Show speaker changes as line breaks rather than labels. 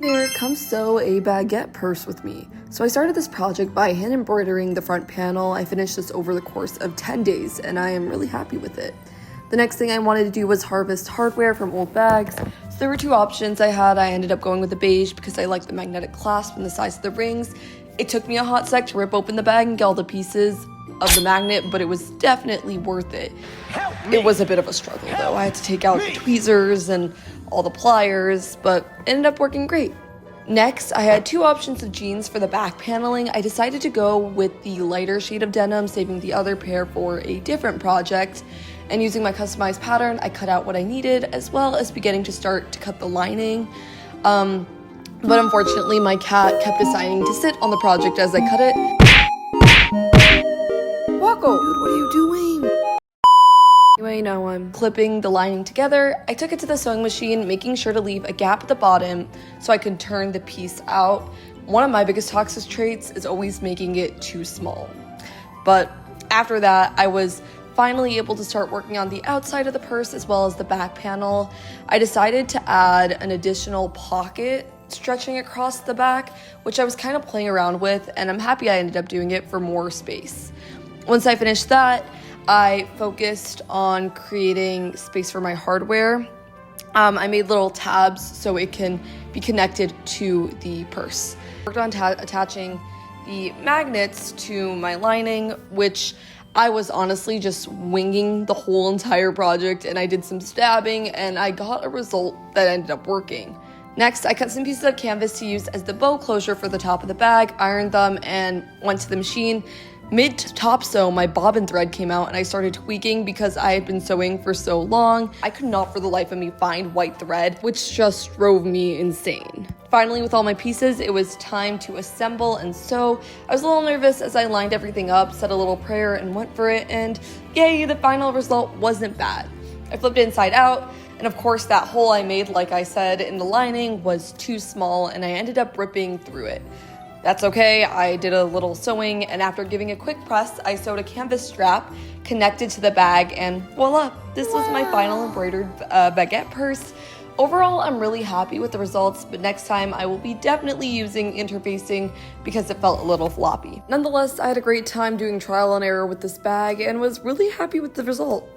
There, come sew a baguette purse with me. So I started this project by hand embroidering the front panel. I finished this over the course of 10 days and I am really happy with it. The next thing I wanted to do was harvest hardware from old bags. So there were two options I had. I ended up going with the beige because I like the magnetic clasp and the size of the rings. It took me a hot sec to rip open the bag and get all the pieces of the magnet, but it was definitely worth it. It was a bit of a struggle though. I had to take out the tweezers and all the pliers, but it ended up working great. Next, I had two options of jeans for the back paneling. I decided to go with the lighter shade of denim, saving the other pair for a different project. And using my customized pattern, I cut out what I needed, as well as beginning to start to cut the lining. But unfortunately, my cat kept deciding to sit on the project as I cut it. Wacko! Dude, what are you doing? Anyway, now I'm clipping the lining together. I took it to the sewing machine, making sure to leave a gap at the bottom so I could turn the piece out. One of my biggest toxic traits is always making it too small. But after that, I was finally able to start working on the outside of the purse as well as the back panel. I decided to add an additional pocket stretching across the back, which I was kind of playing around with, and I'm happy I ended up doing it for more space. Once I finished that, I focused on creating space for my hardware. I made little tabs so it can be connected to the purse. I worked on attaching the magnets to my lining, which I was honestly just winging the whole entire project, and I did some stabbing and I got a result that ended up working. Next, I cut some pieces of canvas to use as the bow closure for the top of the bag, ironed them, and went to the machine. Mid-top sew, my bobbin thread came out and I started tweaking because I had been sewing for so long. I could not for the life of me find white thread, which just drove me insane. Finally, with all my pieces, it was time to assemble and sew. I was a little nervous as I lined everything up, said a little prayer, and went for it, and yay, the final result wasn't bad. I flipped it inside out, and of course that hole I made, like I said, in the lining was too small, and I ended up ripping through it. That's okay, I did a little sewing, and after giving a quick press, I sewed a canvas strap connected to the bag, and voila, this was my final embroidered baguette purse. Overall, I'm really happy with the results, but next time I will be definitely using interfacing because it felt a little floppy. Nonetheless, I had a great time doing trial and error with this bag and was really happy with the result.